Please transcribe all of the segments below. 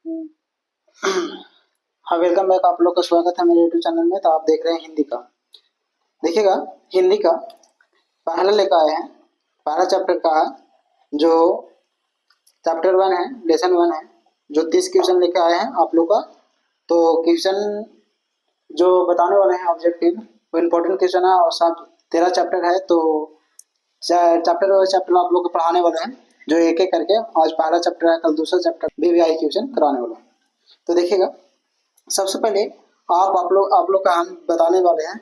हाँ, welcome back. आप लोग का स्वागत है मेरे यूट्यूब चैनल में। तो आप देख रहे हैं हिंदी का। देखिएगा, हिंदी का पहला लेकर आए हैं। पहला चैप्टर का है, जो चैप्टर 1 है, लेसन 1 है, जो 30 क्वेश्चन लेकर आए हैं आप लोग का। तो क्वेश्चन जो बताने वाले हैं ऑब्जेक्टिव, वो इम्पोर्टेंट क्वेश्चन है और सब 13 चैप्टर है। तो चैप्टर वाइज चैप्टर आप लोग को पढ़ाने वाले हैं, जो एक एक करके। आज पहला चैप्टर है, कल दूसरा चैप्टर भी आई क्वेश्चन कराने वाला है। तो देखिएगा, सबसे पहले आप लोग का हम बताने वाले हैं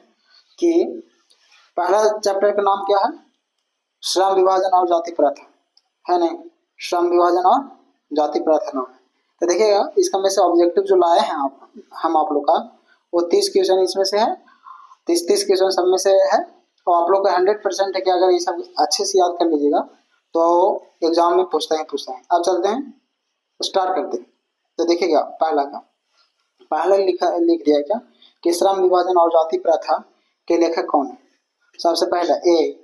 कि पहला चैप्टर का नाम क्या है, श्रम विभाजन और जाति प्रथा, है नहीं? श्रम विभाजन और जाति प्रथा नाम है। तो देखिएगा, इसका में से ऑब्जेक्टिव जो लाए हैं हम आप लोग का, वो 30 क्वेश्चन इसमें से है। 30 क्वेश्चन सब में से है। और आप लोग का 100% है कि अगर ये सब अच्छे से याद कर लीजिएगा तो एग्जाम में पूछते हैं। अब चलते हैं, स्टार्ट करते हैं। तो देखिएगा, पहला लिख दिया क्या कि श्रम विभाजन और जाति प्रथा के लेखक कौन है। सबसे पहला ए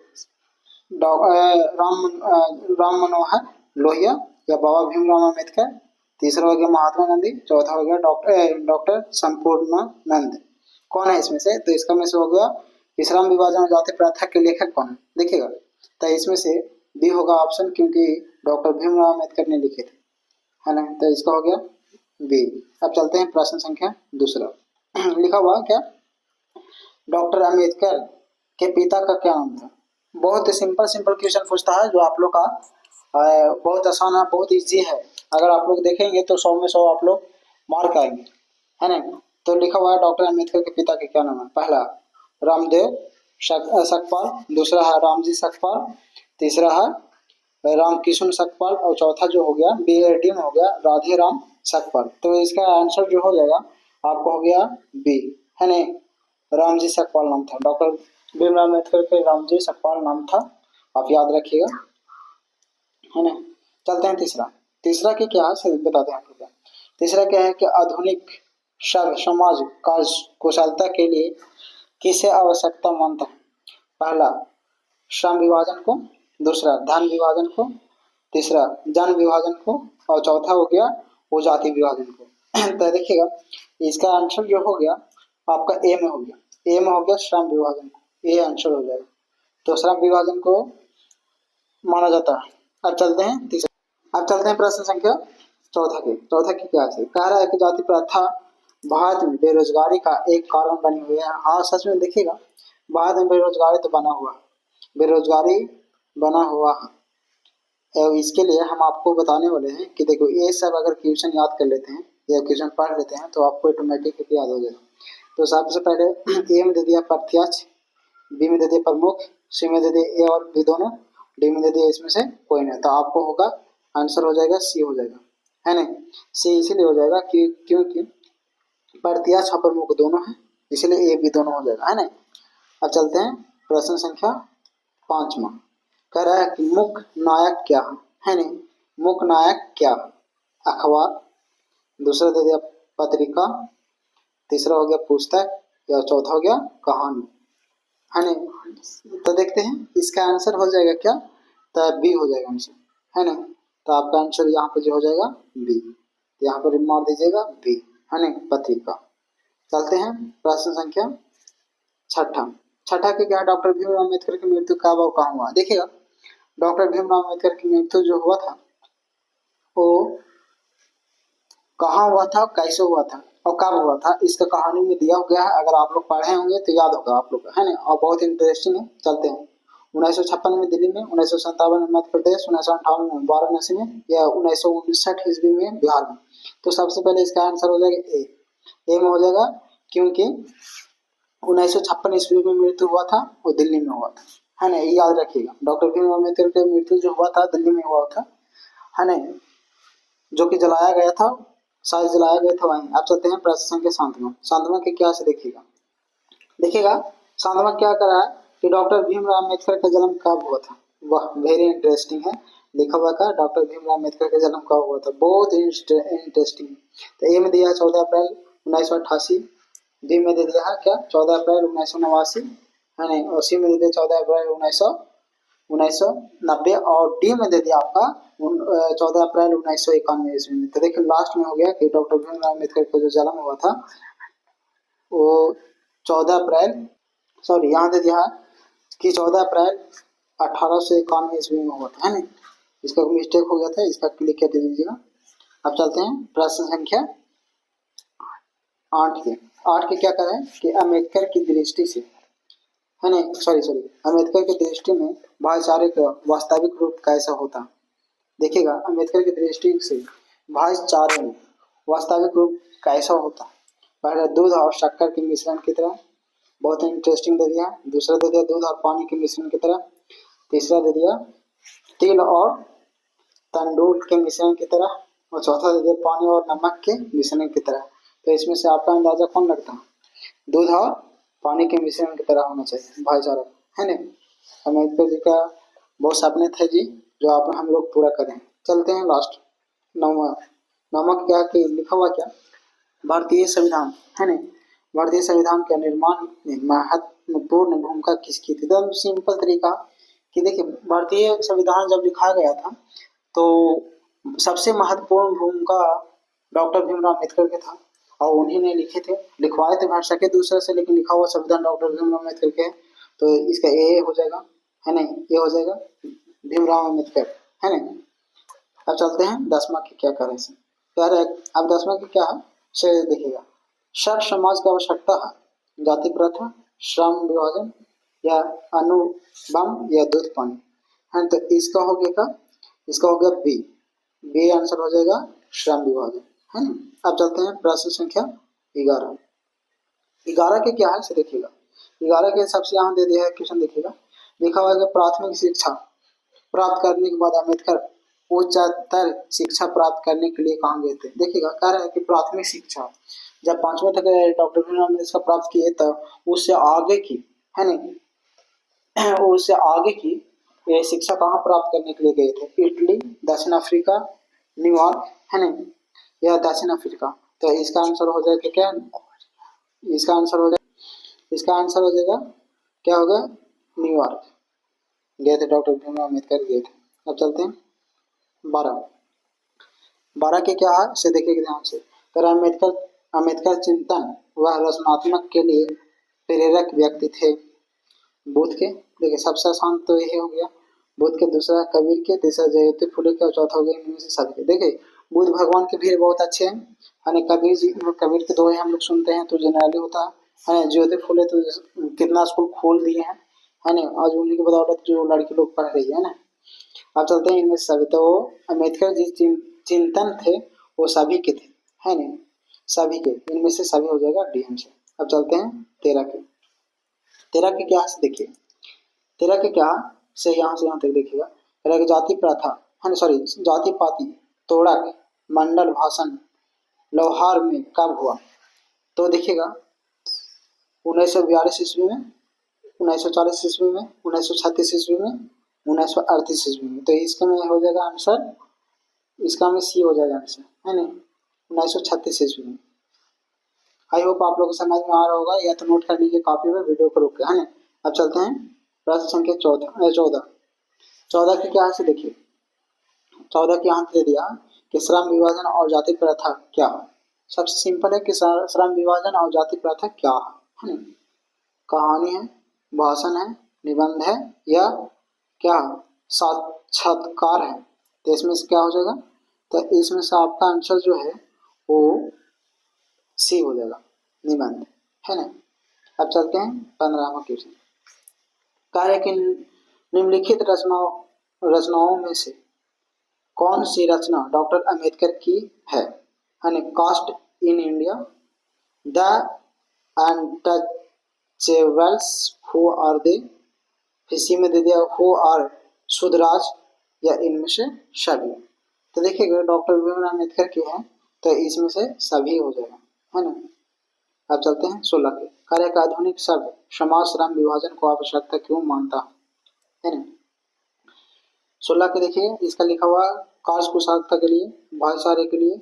राम मनोहर लोहिया या बाबा भीमराव अम्बेडकर। तीसरा हो गया महात्मा गांधी। चौथा हो गया डॉक्टर संपूर्णानंद। कौन है इसमें से? तो इसका में से हो गया कि श्रम विभाजन और जाति प्रथा के लेखक कौन है। देखिएगा, तो इसमें से बी होगा ऑप्शन, क्योंकि डॉक्टर भीमराव अम्बेडकर ने लिखे थे, है ना। तो इसका हो गया बी। अब चलते हैं प्रश्न संख्या दूसरा। लिखा हुआ क्या, डॉक्टर अम्बेडकर के पिता का क्या नाम था। बहुत सिंपल क्वेश्चन पूछता है, जो आप लोग का बहुत आसान है, बहुत इजी है। अगर आप लोग देखेंगे तो 100 में 100 आप लोग मार्क आएंगे, है ना। तो लिखा हुआ है डॉक्टर अम्बेडकर के पिता के क्या नाम है। पहला रामदेव सकपाल, दूसरा है रामजी सकपाल, तीसरा है रामकिशन सकपाल, और चौथा जो हो गया BAD में हो गया राधे राम सकपाल। तो इसका आंसर जो हो जाएगा आपको हो गया बी, है नहीं, रामजी सकपाल नाम था। डॉक्टर भीमराव अम्बेडकर के रामजी सकपाल नाम था, आप याद रखिएगा, है ना। चलते हैं तीसरा की क्या है बताते हैं आपको। तीसरा क्या है कि आधुनिक समाज कार्य कुशलता के लिए किसे आवश्यकता मानता है। पहला श्रम विभाजन को, दूसरा धन विभाजन को, तीसरा जन विभाजन को, और चौथा हो गया वो जाति विभाजन को। तो देखिएगा, इसका आंसर जो हो गया आपका ए में हो गया श्रम विभाजन को। ये आंसर हो जाएगा। तो श्रम विभाजन को माना जाता है। अब चलते हैं प्रश्न संख्या चौथा की क्या है। कह रहा है कि जाति प्रथा भारत में बेरोजगारी का एक कारण बनी हुई है। हाँ, सच में देखिएगा, भारत में बेरोजगारी तो बना हुआ है। और इसके लिए हम आपको बताने वाले हैं कि देखो, ये सब अगर क्वेश्चन याद कर लेते हैं या क्वेश्चन पढ़ लेते हैं तो आपको ऑटोमेटिक याद हो जाएगा। तो सबसे पहले ए में दे दिया प्रत्यक्ष, बी में दे दिया प्रमुख, सी में दे दिया ए और बी दोनों, डी में दे दिया इसमें से कोई नहीं। तो आपको होगा आंसर हो जाएगा सी हो जाएगा, है नहीं। सी इसीलिए हो जाएगा क्योंकि प्रत्यक्ष और प्रमुख दोनों है, इसलिए ए बी दोनों हो जाएगा, है नहीं। अब चलते हैं प्रश्न संख्या 5वां। कह रहा है कि मुख्य नायक क्या है नहीं। मुख्य नायक क्या? अखबार, दूसरा दे दिया पत्रिका, तीसरा हो गया पुस्तक, या चौथा हो गया कहानी, है नहीं। तो देखते हैं इसका आंसर हो जाएगा क्या, तो बी हो जाएगा आंसर, है नहीं। तो आपका आंसर यहाँ पर जो हो जाएगा बी, यहाँ पर मार दीजिएगा बी, है नहीं, पत्रिका। चलते हैं प्रश्न संख्या छठा के क्या, डॉक्टर भीमराव अम्बेडकर की मृत्यु कब और कहाँ हुआ। देखिएगा, डॉक्टर भीमराव अम्बेडकर की मृत्यु जो हुआ था वो कहाँ हुआ था, कैसे हुआ था और कब हुआ था, इसका कहानी में दिया गया है। अगर आप लोग पढ़े होंगे तो याद होगा आप लोग, है ना। और बहुत इंटरेस्टिंग है। चलते हैं 1956 में दिल्ली में, 1957 में मध्य प्रदेश, 1958 में वाराणसी में, या 1959 ईस्वी में बिहार में। तो सबसे पहले इसका आंसर हो जाएगा ए में हो जाएगा, क्योंकि 1956 ईस्वी में मृत्यु हुआ था, वो दिल्ली में हुआ था, है ना। ये याद रखिएगा, डॉक्टर भीमराव अम्बेडकर की मृत्यु जो हुआ था दिल्ली में हुआ था, है ना, जो कि जलाया गया था, शायद जलाया गया था वहीं। अब चलते हैं प्रश्न संख्या 7वां के क्या से देखिएगा 7वां क्या कर रहा है कि डॉक्टर भीमराव अम्बेडकर का जन्म कब हुआ था। वह वेरी इंटरेस्टिंग है। लिखा हुआ का डॉक्टर भीमराव अम्बेडकर का जन्म कब हुआ था, बहुत इंटरेस्टिंग। तो ए में दिया 14 अप्रैल 1988, बी में दे दिया है क्या 14 अप्रैल 1989, है नहीं, और सी में दे दिया 14 अप्रैल 1990, और डी में दे दिया आपका 14 अप्रैल 1991 ईस्वी में। तो देखिए लास्ट में हो गया कि डॉक्टर भीमराव अम्बेडकर का जो जन्म हुआ था वो 14 अप्रैल, सॉरी यहाँ दे दिया है कि 14 अप्रैल 1891 ईस्वी में हुआ था, है ना। इसका मिस्टेक हो गया था, इसका क्लिक कर दे दीजिएगा। अब चलते हैं प्रश्न संख्या 8 के। 8 के क्या करें कि अम्बेडकर की दृष्टि से, है ना, सॉरी अम्बेडकर की दृष्टि में भाईचारे का वास्तविक रूप कैसा होता। देखिएगा अम्बेडकर की दृष्टि से भाईचारे में वास्तविक रूप कैसा होता। पहला दूध और शक्कर के मिश्रण की तरह, बहुत इंटरेस्टिंग दे दिया। दूसरा दे दिया दूध और पानी के मिश्रण की तरह। तीसरा दे दिया तिल और तंदूर के मिश्रण की तरह। और चौथा दे दिया पानी और नमक के मिश्रण की तरह। तो इसमें से आपका अंदाजा कौन लगता है? दूध और पानी के मिश्रण की तरह होना चाहिए भाईचारा, है ना। अम्बेडकर जी का बहुत सपने थे जी, जो आप हम लोग पूरा करें। चलते हैं लास्ट नौवा। नौवा क्या कि लिखा हुआ क्या, भारतीय संविधान, है ना। भारतीय संविधान के निर्माण में महत्वपूर्ण भूमिका किसकी थी? एकदम सिंपल तरीका कि देखिए भारतीय संविधान जब लिखा गया था तो सबसे महत्वपूर्ण भूमिका डॉक्टर भीमराव अम्बेडकर के था और उन्हीं ने लिखे थे। लिखवाए थे भाषा के दूसरे से, लेकिन लिखा हुआ संविधान डॉक्टर भीमराव अम्बेडकर के है। तो इसका ए हो जाएगा, है ना, ये हो जाएगा भीमराव अम्बेडकर, है ना। अब चलते हैं 10वां की क्या करें से यार। अब 10वां की क्या है से देखिएगा। सठ समाज की आवश्यकता है, जाति प्रथा, श्रम विभाजन या अनुबंध या दूध पानी, है। तो इसका हो गया का, इसका हो गया बी। बी आंसर हो जाएगा श्रम विभाजन, है ना। अब चलते हैं प्रश्न संख्या 11। 11 के क्या है से देखिएगा। 11 के सबसे यहाँ दे दिया है क्वेश्चन, देखिएगा लिखा हुआ है कि प्राथमिक शिक्षा प्राप्त करने के बाद अम्बेडकर उच्चतर शिक्षा प्राप्त करने के लिए कहाँ गए थे। देखिएगा कह रहा है कि प्राथमिक शिक्षा जब 5वें तक डॉक्टर भीमराव अम्बेडकर प्राप्त किए तो उससे आगे की, है ना, उससे आगे की ये शिक्षा कहाँ प्राप्त करने के लिए गए थे? इटली, दक्षिण अफ्रीका, न्यूयॉर्क, है ना, या दक्षिण अफ्रीका। तो इसका आंसर हो जाएगा क्या? इसका आंसर हो जाएगा, इसका आंसर हो जाएगा क्या होगा? न्यूयॉर्क गए थे डॉक्टर भीमराव अम्बेडकर, गए थे। अब चलते हैं 12। 12 के क्या है से देखिए ध्यान से। तर अम्बेडकर चिंतन व रचनात्मक के लिए प्रेरक व्यक्ति थे। बुद्ध के, देखिए सबसे आसान तो यही हो गया बुद्ध के, दूसरा कबीर के, तीसरा ज्योति फुले के और चौथा हो गया इनमें से सभी के। देखिए बुद्ध भगवान के भी बहुत अच्छे हैं, है ना। कबीर जी, कबीर के दोहे हम लोग सुनते हैं तो जनरली होता है ना। ज्योति फुले तो कितना स्कूल खोल दिए हैं, है ना, आज उन्हीं की बदौलत जो लड़की लोग पढ़ रही है ना। अब चलते हैं इनमें से सभी। तो अम्बेडकर जी चिंतन थे वो सभी के थे, है ना, सभी के, इनमें से सभी हो जाएगा डी आंसर। अब चलते हैं 13 के। 13 के क्या है देखिए। 13 के क्या से यहाँ तक देखिएगा। 13 के जाति प्रथा, है ना, सॉरी जाति पाति तोड़क मंडल भाषण लोहार में कब हुआ? तो देखिएगा 1942 ईस्वी में, 1940 ईस्वी में, 1936 ईस्वी में, 1938 ईस्वी में। तो इसका में हो जाएगा आंसर, इसका में सी हो जाएगा आंसर, है ना, 1936 ईस्वी में। आई होप आप लोगों को समझ में आ रहा होगा, या तो नोट कर लीजिए कॉपी में, वीडियो को रोक के, है ना। अब चलते हैं प्रश्न संख्या 14। 14 की क्या है से देखिए। 14 की यहाँ दे दिया कि श्रम विभाजन और जाति प्रथा क्या है। सबसे सिंपल है कि श्रम विभाजन और जाति प्रथा क्या है ना। कहानी है, भाषण है, निबंध है, या क्या साक्षात्कार है। तो इसमें से क्या हो जाएगा? तो इसमें से आपका आंसर जो है वो सी हो जाएगा, निबंध, है ना। अब चलते हैं 15वां क्वेश्चन। कार्य की निम्नलिखित रचनाओं में से कौन सी रचना डॉक्टर अम्बेडकर की है? यानी caste in India, the untouchables, who are they, इसी में दे दिया हु आर सुधराज, या इनमें से सभी। तो देखिएगा डॉक्टर भीमराव अम्बेडकर की है तो इसमें से सभी हो जाएगा, है ना। अब चलते हैं 16 के। कार्य का आधुनिक शब्द समाज श्रम विभाजन को आवश्यकता क्यों मानता है ना। 16 के देखिए इसका लिखा हुआ कार्य कुशलता के लिए, भाईचारे के लिए,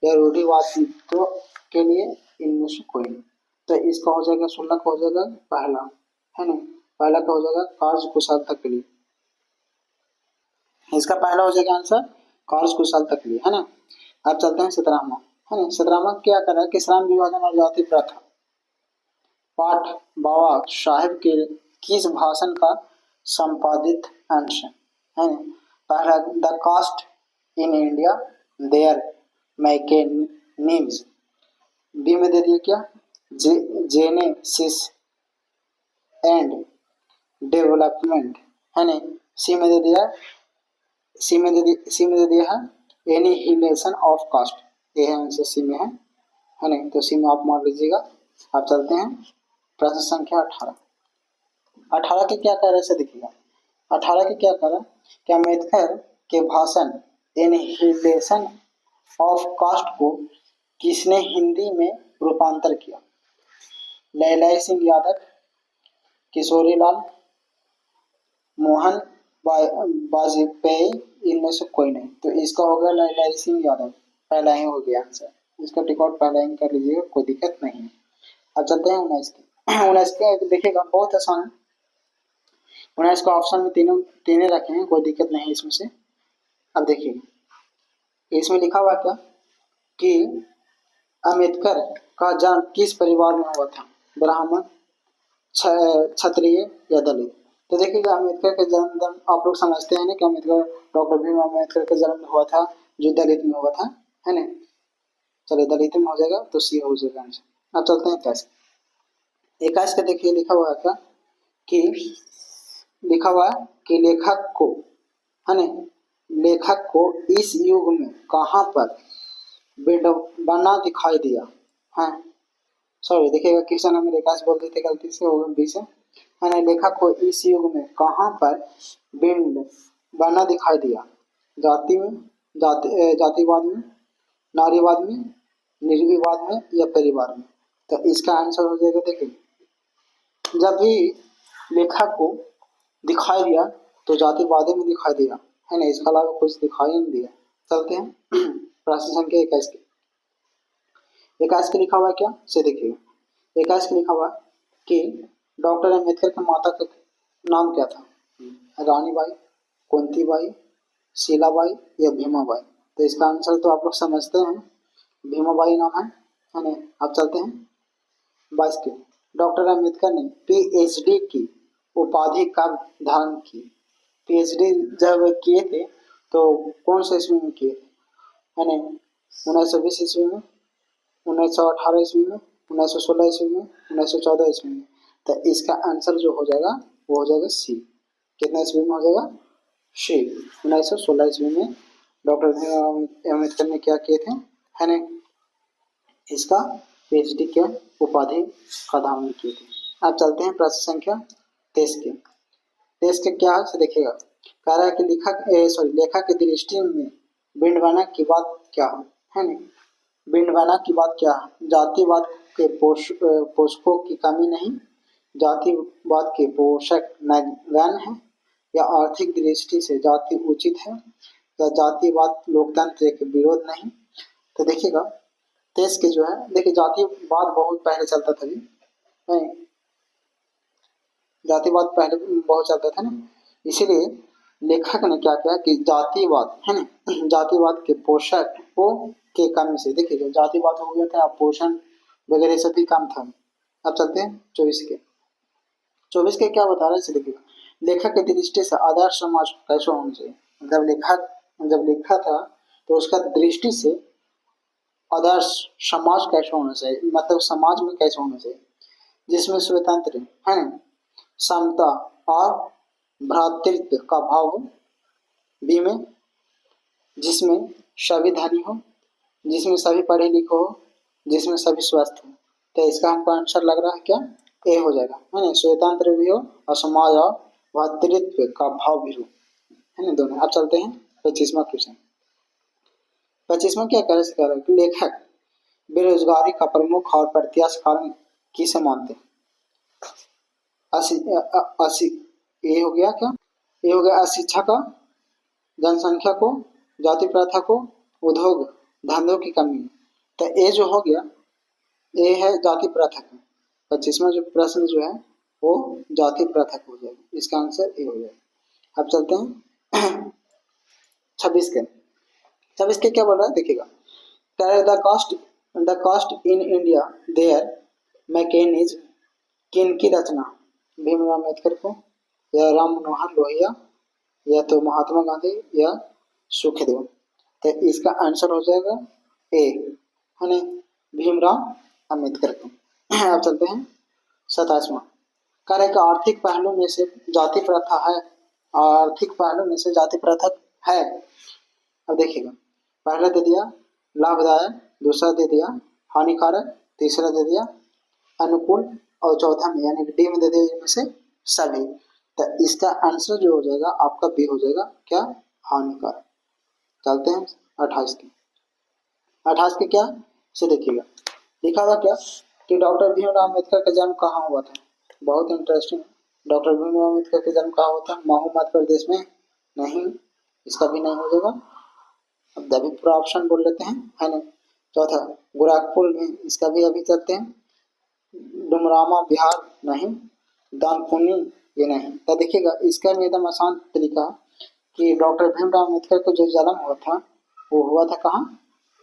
या रूढ़िवादित्व के लिए, इनमें से कोई नहीं। तो इसका हो जाएगा 16 का हो जाएगा पहला, है ना, पहला का हो जाएगा कार्य कुशलता के लिए। इसका पहला हो जाएगा आंसर कार्यकुशल तक लिए, है ना। अब चलते हैं 17वां, है ना। 17वां क्या कर रहा है कि श्रम विभाजन और जाति प्रथा। पाठ बाबा साहेब के किस भाषण का संपादित अंश है ना। पहला the caste in India their mechanism. B में दे दिया क्या, जेनेसिस एंड डेवलपमेंट, है ना। सी में दे दिया, सी में दे दिया है एनिहिलेशन ऑफ कास्ट, ये है आंसर सी में है ना। तो सी में आप मान लीजिएगा। अब चलते हैं प्रश्न संख्या 18। 18 के क्या कह रहे हैं देखिएगा। 18 के क्या कह रहा है कि अम्बेडकर के भाषण एनिहिलेशन ऑफ कास्ट को किसने हिंदी में रूपांतर किया। लैलाई सिंह यादव, किशोरीलाल, मोहन वाजपेयी, इनमें से कोई नहीं। तो इसका हो गया लैलाई सिंह यादव, पहला ही हो गया आंसर। इसका टिकट पहला ही कर लीजिएगा, कोई दिक्कत नहीं है। अब चलते हैं 19 के। 19 का देखिएगा बहुत आसान है। 19 का ऑप्शन में तीनों रखे हैं, कोई दिक्कत नहीं है इसमें से। अब देखिए इसमें लिखा हुआ क्या कि अम्बेडकर का जन्म किस परिवार में हुआ था, ब्राह्मण, क्षत्रिय या दलित। तो देखिएगा अम्बेडकर का जन्म आप लोग समझते हैं ना कि अम्बेडकर, डॉक्टर भीमराव अम्बेडकर का जन्म हुआ था जो दलित में हुआ था, है ना। चलिए दलित में हो जाएगा तो सी हो जाएगा आंसर। अब चलते हैं 21। 21 का देखिए लिखा हुआ है क्या कि लिखा हुआ है कि लेखक को, है ना, लेखक को इस युग में कहाँ पर बना दिखाई दिया है। सॉरी देखिएगा किशन हमें लेखा बोल देते गलती से, होगा बी से, है ना। लेखक को इस युग में कहाँ पर बिंब बना दिखाई दिया, जाति में, जातिवाद में, नारीवाद में, निर्विवाद में या परिवार में। तो इसका आंसर हो जाएगा देखिए, जब भी लेखक को दिखाई दिया तो जातिवाद में दिखाई दिया, है ना। इसके अलावा कुछ दिखाई नहीं दिया। चलते हैं प्रश्न संख्या 21 के। 21 के लिखा हुआ है क्या से देखिएगा। 21 के लिखा हुआ कि डॉक्टर अम्बेडकर की माता का नाम क्या था, रानी बाई, कुंती बाई, शीलाबाई या भीमाबाई। तो इसका आंसर तो आप लोग समझते हैं, भीमाबाई नाम है ना। अब चलते हैं 22 के। डॉक्टर अम्बेडकर ने पीएचडी की उपाधि कब धारण की। पीएचडी जब किए थे तो कौन से ईस्वी में किए थे, है ना। 1920 ईस्वी में, 1918 ईस्वी में, 1916 ईस्वी में, 1914 ईस्वी में। तो इसका आंसर जो हो जाएगा वो हो जाएगा सी। कितने ईस्वी में हो जाएगा, सी। 1916 ईस्वी में डॉक्टर भीमराव अम्बेडकर ने क्या किए थे, है ना, इसका पीएचडी के उपाधि का धारण किए थे। अब चलते हैं प्रश्न संख्या 23 के। 23 के क्या है देखिएगा। कह रहा है कि लेखक की दृष्टि में बिंडवाना की बात क्या है ना। बिंडवाना की बात क्या है, जातिवाद के पोषकों की कमी नहीं, जातिवाद के पोषक नगण्य है, या आर्थिक दृष्टि से जाति उचित है, या जातिवाद लोकतंत्र के विरोध नहीं। तो देखिएगा 23 के जो है, देखिए जातिवाद बहुत पहले चलता था जी, नहीं, जातिवाद पहले बहुत चलता था ना। इसीलिए लेखक ने क्या किया कि जातिवाद, है ना, जातिवाद के पोषक को के कमी से, देखिए जातिवाद हो गया था, पोषण वगैरह सभी काम था। अब चलते हैं 24 के। 24 के क्या बता रहे हैं देखिएगा। लेखक की दृष्टि से आदर्श समाज कैसे होना चाहिए। जब लिखा था तो उसका दृष्टि से आदर्श समाज कैसे होना चाहिए, मतलब समाज में कैसे होना चाहिए, जिसमें स्वतंत्र, है ना, समता और भ्रातृत्व का भाव हो। बी में जिसमें सभी धनी हो, जिसमें सभी पढ़े लिखे हो, जिसमें सभी स्वस्थ हो। तो इसका हमको आंसर लग रहा है क्या, ए हो जाएगा, है ना। स्वतंत्र भी हो और समाज और भ्रातृत्व का भाव भी हो, है ना, दोनों। अब चलते हैं 25वां क्वेश्चन। 25वां क्या कह रहे हैं कि लेखक बेरोजगारी का प्रमुख और प्रत्याश कारण किसे मानते हैं। ये हो गया क्या, ये हो गया अशिक्षा का, जनसंख्या को, जाति प्रथा को, उद्योग धंधों की कमी। तो ये जो हो गया ये है जाति प्रथा का। 25वां जो प्रश्न जो है वो जाति प्रथा का हो जाएगा, इसका आंसर ये हो जाएगा। अब चलते हैं 26 के। तब इसके क्या बोल रहा है देखिएगा, the caste in India their mechanism, किन की रचना, भीमराव अम्बेडकर को, या राम मनोहर लोहिया, या तो महात्मा गांधी, या सुखदेव। तो इसका आंसर हो जाएगा ए, है ना, भीमराव अम्बेडकर को। अब चलते हैं 27वां। कार्य का आर्थिक पहलू में से जाति प्रथा है, आर्थिक पहलू में से जाति प्रथा है। अब देखिएगा, पहला दे दिया लाभदायक, दूसरा दे दिया हानिकारक, तीसरा दे दिया अनुकूल, और चौथा में यानी कि डी में दे दिया इनमें से सभी। तो इसका आंसर जो हो जाएगा आपका बी हो जाएगा, क्या, हानिकारक। चलते हैं 28 की। 28 की क्या से देखिएगा, लिखा हुआ क्या कि डॉक्टर भीमराव अम्बेडकर का जन्म कहाँ हुआ था। बहुत इंटरेस्टिंग। डॉक्टर भीमराव अम्बेडकर का जन्म कहाँ हुआ था, महू मध्य प्रदेश में, नहीं, इसका भी नहीं हो जाएगा। अब अभी पूरा ऑप्शन बोल लेते हैं, है ना। चौथा गोरखपुर में, इसका भी अभी चलते हैं। डुमरामा बिहार, नहीं। दानकुनी, ये नहीं। तो देखिएगा इसका भी एकदम आसान तरीका कि डॉक्टर भीमराव अम्बेडकर को जो जन्म हुआ था वो हुआ था कहाँ,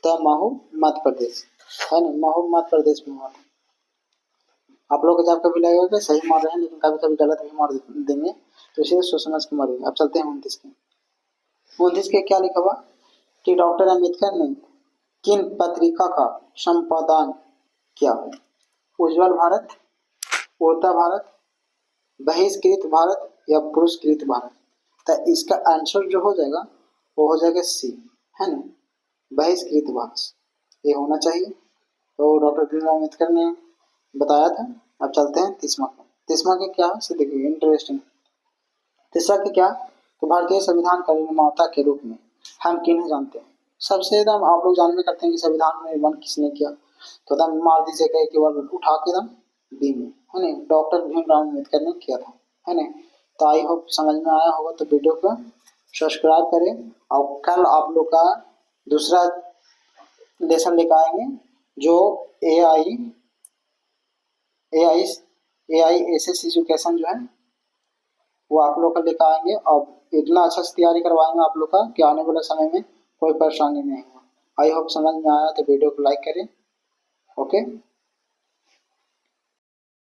तो महू मध्य प्रदेश, है ना, महू मध्य प्रदेश में हुआ था। आप लोग को जब कभी लगेगा कि सही मार रहे हैं लेकिन कभी कभी गलत भी मार देंगे, तो इसे सोच समझ के मारिए। अब चलते हैं 29 के। 29 के क्या लिखा हुआ कि डॉक्टर अम्बेडकर ने किन पत्रिका का संपादन किया, उज्जवल भारत, उड़ता भारत, बहिष्कृत भारत, या पुरस्कृत भारत। तो इसका आंसर जो हो जाएगा वो हो जाएगा सी, है ना, बहिष्कृत भारत, ये होना चाहिए। तो डॉक्टर भीमराव अम्बेडकर ने बताया था। अब चलते हैं 30वां का। 30वां के क्या है देखिए, इंटरेस्टिंग। तीसरा के क्या, तो भारतीय संविधान का निर्माता के रूप में हम किन्हें जानते हैं। सबसे एकदम आप लोग जानते करते हैं कि संविधान में निर्माण किसने किया, तो एकदम मार दीजिएगा एक बार उठा के एकदम बी में, है ना, डॉक्टर भीमराव अम्बेडकर ने किया था, है ना। तो आई होप समझ में आया होगा। तो वीडियो को सब्सक्राइब करें, और कल आप लोग का दूसरा लेसन लेकर आएंगे जो ए आई एस एस एजुकेशन जो है वो आप लोग का लेकर आएंगे, और इतना अच्छा से तैयारी करवाएंगे आप लोग का कि आने वाले समय में कोई परेशानी नहीं हो। आई होप समझ में आया, तो वीडियो को लाइक करें। ओके।